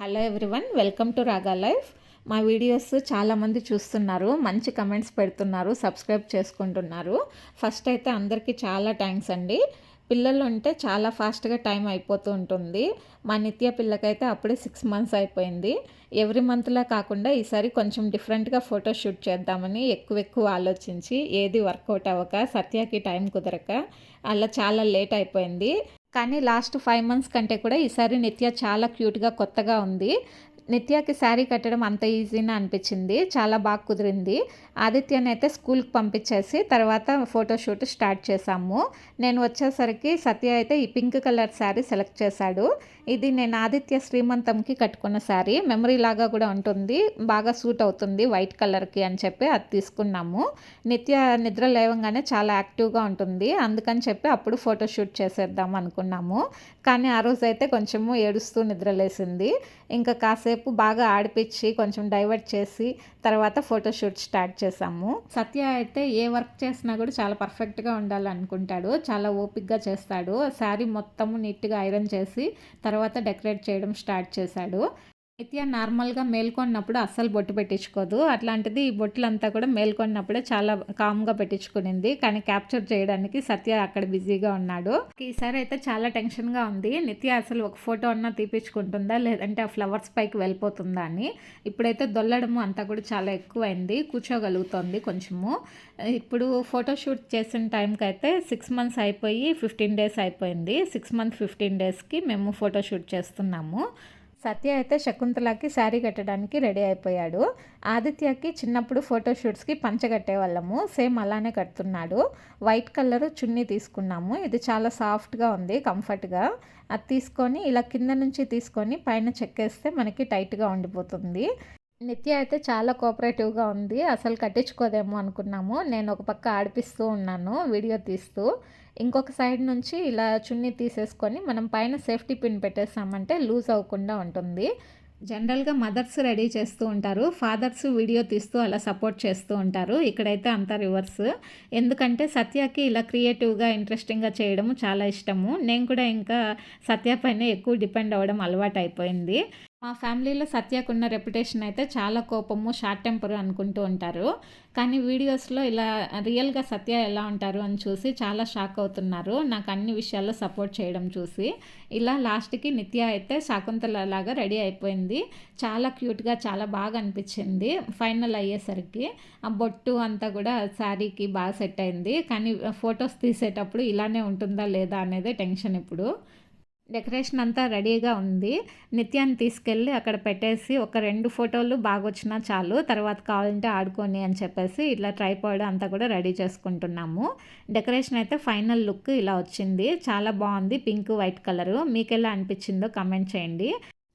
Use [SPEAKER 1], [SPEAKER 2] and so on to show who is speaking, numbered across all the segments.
[SPEAKER 1] Hello everyone, welcome to రాగా life. మా videos చాలామంది చూస్తున్నారు, మంచి కమెంట్స్ పెడుతున్నారు, సబ్స్క్రైబ్ చేసుకుంటున్నారు. ఫస్ట్ అయితే అందరికీ చాలా థ్యాంక్స్ అండి. పిల్లలు ఉంటే చాలా ఫాస్ట్గా టైం అయిపోతూ ఉంటుంది. మా నిత్య పిల్లకైతే అప్పుడే 6 months అయిపోయింది. ఎవ్రీ మంత్లా కాకుండా ఈసారి కొంచెం డిఫరెంట్గా ఫోటో షూట్ చేద్దామని ఎక్కువ ఆలోచించి ఏది వర్కౌట్ అవ్వక సత్యకి టైం కుదరక అలా చాలా లేట్ అయిపోయింది. కానీ లాస్ట్ 5 months కంటే కూడా ఈసారి నిత్య చాలా క్యూట్గా కొత్తగా ఉంది. నిత్యకి శారీ కట్టడం అంత ఈజీనా అనిపించింది, చాలా బాగా కుదిరింది. ఆదిత్యని అయితే స్కూల్కి పంపించేసి తర్వాత ఫోటోషూట్ స్టార్ట్ చేశాము. నేను వచ్చేసరికి సత్య అయితే ఈ పింక్ కలర్ శారీ సెలెక్ట్ చేశాడు. ఇది నేను ఆదిత్య శ్రీమంతంకి కట్టుకున్న శారీ, మెమరీ లాగా కూడా ఉంటుంది, బాగా సూట్ అవుతుంది వైట్ కలర్కి అని చెప్పి అది తీసుకున్నాము. నిత్య నిద్ర లేవగానే చాలా యాక్టివ్గా ఉంటుంది, అందుకని చెప్పి అప్పుడు ఫోటోషూట్ చేసేద్దాం అనుకున్నాము. కానీ ఆ రోజు అయితే కొంచెము ఏడుస్తూ నిద్రలేసింది. ఇంకా కాసేపు బాగా ఆడిపించి కొంచెం డైవర్ట్ చేసి తర్వాత ఫోటోషూట్ స్టార్ట్ చేసాము. సత్య అయితే ఏ వర్క్ చేసినా కూడా చాలా పర్ఫెక్ట్గా ఉండాలనుకుంటాడు, చాలా ఓపిక్గా చేస్తాడు. శారీ మొత్తము నీట్గా ఐరన్ చేసి తర్వాత డెకరేట్ చేయడం స్టార్ట్ చేశాడు. నిత్య నార్మల్గా మేల్కొన్నప్పుడు అస్సలు బొట్టు పెట్టించుకోదు, అట్లాంటిది ఈ బొట్టులంతా కూడా మేల్కొన్నప్పుడే చాలా కామ్గా పెట్టించుకునింది. కానీ క్యాప్చర్ చేయడానికి సత్య అక్కడ బిజీగా ఉన్నాడు. ఈసారి అయితే చాలా టెన్షన్గా ఉంది, నిత్య అసలు ఒక ఫోటో అన్నా తీపించుకుంటుందా లేదంటే ఆ ఫ్లవర్స్ పైకి వెళ్ళిపోతుందా అని. ఇప్పుడైతే దొల్లడము అంతా కూడా చాలా ఎక్కువైంది, కూర్చోగలుగుతుంది కొంచెము. ఇప్పుడు ఫోటోషూట్ చేసిన టైంకి అయితే 6 months అయిపోయి 15 days అయిపోయింది. 6 months 15 daysకి మేము ఫోటోషూట్ చేస్తున్నాము. సత్య అయితే శకుంతలకి శారీ కట్టడానికి రెడీ అయిపోయాడు. ఆదిత్యకి చిన్నప్పుడు ఫోటోషూట్స్కి పంచ కట్టేవాళ్ళము, సేమ్ అలానే కడుతున్నాడు. వైట్ కలర్ చున్నీ తీసుకున్నాము, ఇది చాలా సాఫ్ట్గా ఉంది, కంఫర్ట్గా. అది తీసుకొని ఇలా కింద నుంచి తీసుకొని పైన చెక్కేస్తే మనకి టైట్గా ఉండిపోతుంది. నిత్య అయితే చాలా కోఆపరేటివ్గా ఉంది, అసలు కట్టించుకోదేమో అనుకున్నాము. నేను ఒక పక్క ఆడిపిస్తూ ఉన్నాను వీడియో తీస్తూ. ఇంకొక సైడ్ నుంచి ఇలా చున్నీ తీసేసుకొని మనం పైన సేఫ్టీ పిన్ పెట్టేసామంటే లూజ్ అవ్వకుండా ఉంటుంది. జనరల్గా మదర్స్ రెడీ చేస్తూ ఉంటారు, ఫాదర్స్ వీడియో తీస్తూ అలా సపోర్ట్ చేస్తూ ఉంటారు. ఇక్కడైతే అంతా రివర్స్. ఎందుకంటే సత్యకి ఇలా క్రియేటివ్గా ఇంట్రెస్టింగ్గా చేయడం చాలా ఇష్టము. నేను కూడా ఇంకా సత్య పైన ఎక్కువ డిపెండ్ అవ్వడం అలవాటు అయిపోయింది. మా ఫ్యామిలీలో సత్యకున్న రెప్యుటేషన్ అయితే చాలా కోపము, షార్ట్ టెంపర్ అనుకుంటూ ఉంటారు. కానీ వీడియోస్లో ఇలా రియల్గా సత్య ఎలా ఉంటారు అని చూసి చాలా షాక్ అవుతున్నారు, నాకు అన్ని విషయాల్లో సపోర్ట్ చేయడం చూసి. ఇలా లాస్ట్కి నిత్య అయితే శకుంతల లాగా రెడీ అయిపోయింది, చాలా క్యూట్గా చాలా బాగా అనిపించింది. ఫైనల్ అయ్యేసరికి ఆ బొట్టు అంతా కూడా శారీకి బాగా సెట్ అయింది. కానీ ఫొటోస్ తీసేటప్పుడు ఇలానే ఉంటుందా లేదా అనేది టెన్షన్. ఇప్పుడు డెకరేషన్ అంతా రెడీగా ఉంది. నిత్యాన్ని తీసుకెళ్ళి అక్కడ పెట్టేసి ఒక 2 ఫోటోలు బాగా వచ్చినా చాలు, తర్వాత కావాలంటే ఆడుకొని అని చెప్పేసి ఇట్లా ట్రైపాడ్ అంతా కూడా రెడీ చేసుకుంటున్నాము. డెకరేషన్ అయితే ఫైనల్ లుక్ ఇలా వచ్చింది, చాలా బాగుంది, పింక్ వైట్ కలరు. మీకు ఎలా అనిపించిందో కమెంట్ చేయండి.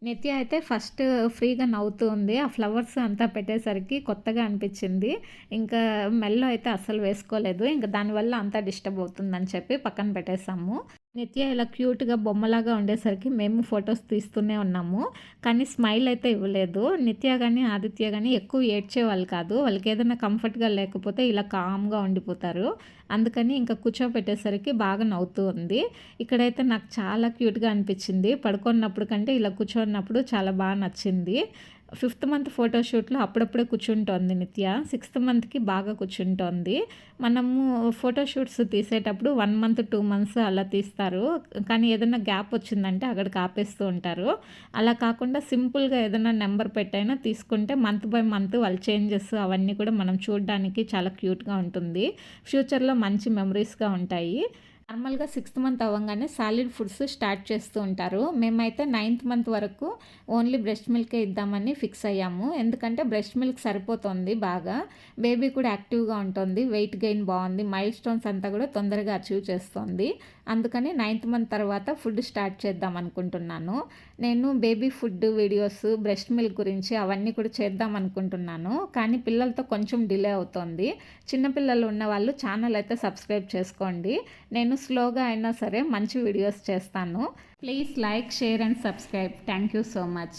[SPEAKER 1] నిత్య అయితే ఫస్ట్ ఫ్రీగా నవ్వుతూ ఉంది, ఆ ఫ్లవర్స్ అంతా పెట్టేసరికి కొత్తగా అనిపించింది. ఇంకా మెల్లో అయితే అస్సలు వేసుకోలేదు, ఇంకా దానివల్ల అంతా డిస్టర్బ్ అవుతుందని చెప్పి పక్కన పెట్టేసాము. నిత్య ఇలా క్యూట్గా బొమ్మలాగా ఉండేసరికి మేము ఫొటోస్ తీస్తూనే ఉన్నాము, కానీ స్మైల్ అయితే ఇవ్వలేదు. నిత్య కానీ ఆదిత్య కానీ ఎక్కువ ఏడ్చేవాళ్ళు కాదు, వాళ్ళకి ఏదైనా కంఫర్ట్గా లేకపోతే ఇలా కామ్గా ఉండిపోతారు. అందుకని ఇంకా కూర్చోబెట్టేసరికి బాగా నవ్వుతూ ఉంది. ఇక్కడైతే నాకు చాలా క్యూట్గా అనిపించింది, పడుకున్నప్పుడు కంటే ఇలా కూర్చున్నప్పుడు చాలా బాగా నచ్చింది. 5th month ఫోటోషూట్లో అప్పుడప్పుడే కూర్చుంటోంది నిత్య, 6th monthకి బాగా కూర్చుంటోంది. మనము ఫోటోషూట్స్ తీసేటప్పుడు 1 month 2 months అలా తీస్తారు, కానీ ఏదైనా గ్యాప్ వచ్చిందంటే అక్కడికి ఆపేస్తూ ఉంటారు. అలా కాకుండా సింపుల్గా ఏదైనా నెంబర్ పెట్టైనా తీసుకుంటే మంత్ బై మంత్ వాళ్ళ చేంజెస్ అవన్నీ కూడా మనం చూడడానికి చాలా క్యూట్గా ఉంటుంది, ఫ్యూచర్లో మంచి మెమరీస్గా ఉంటాయి. నార్మల్గా 6th month అవ్వగానే సాలిడ్ ఫుడ్స్ స్టార్ట్ చేస్తూ ఉంటారు. మేమైతే 9th month వరకు ఓన్లీ బ్రెస్ట్ మిల్కే ఇద్దామని ఫిక్స్ అయ్యాము, ఎందుకంటే బ్రెస్ట్ మిల్క్ సరిపోతుంది బాగా, బేబీ కూడా యాక్టివ్గా ఉంటుంది, వెయిట్ గెయిన్ బాగుంది, మైల్ స్టోన్స్ అంతా కూడా తొందరగా అచీవ్ చేస్తుంది. అందుకని 9th month తర్వాత ఫుడ్ స్టార్ట్ చేద్దాం అనుకుంటున్నాను. నేను baby food videos, breast milk గురించి అవన్నీ కూడా చేద్దాం అనుకుంటున్నాను, కానీ పిల్లలతో కొంచెం డిలే అవుతుంది. చిన్నపిల్లలు ఉన్న వాళ్ళు ఛానల్ అయితే సబ్స్క్రైబ్ చేసుకోండి, నేను స్లోగా అయినా సరే మంచి వీడియోస్ చేస్తాను. Please like, share and subscribe. Thank you so much.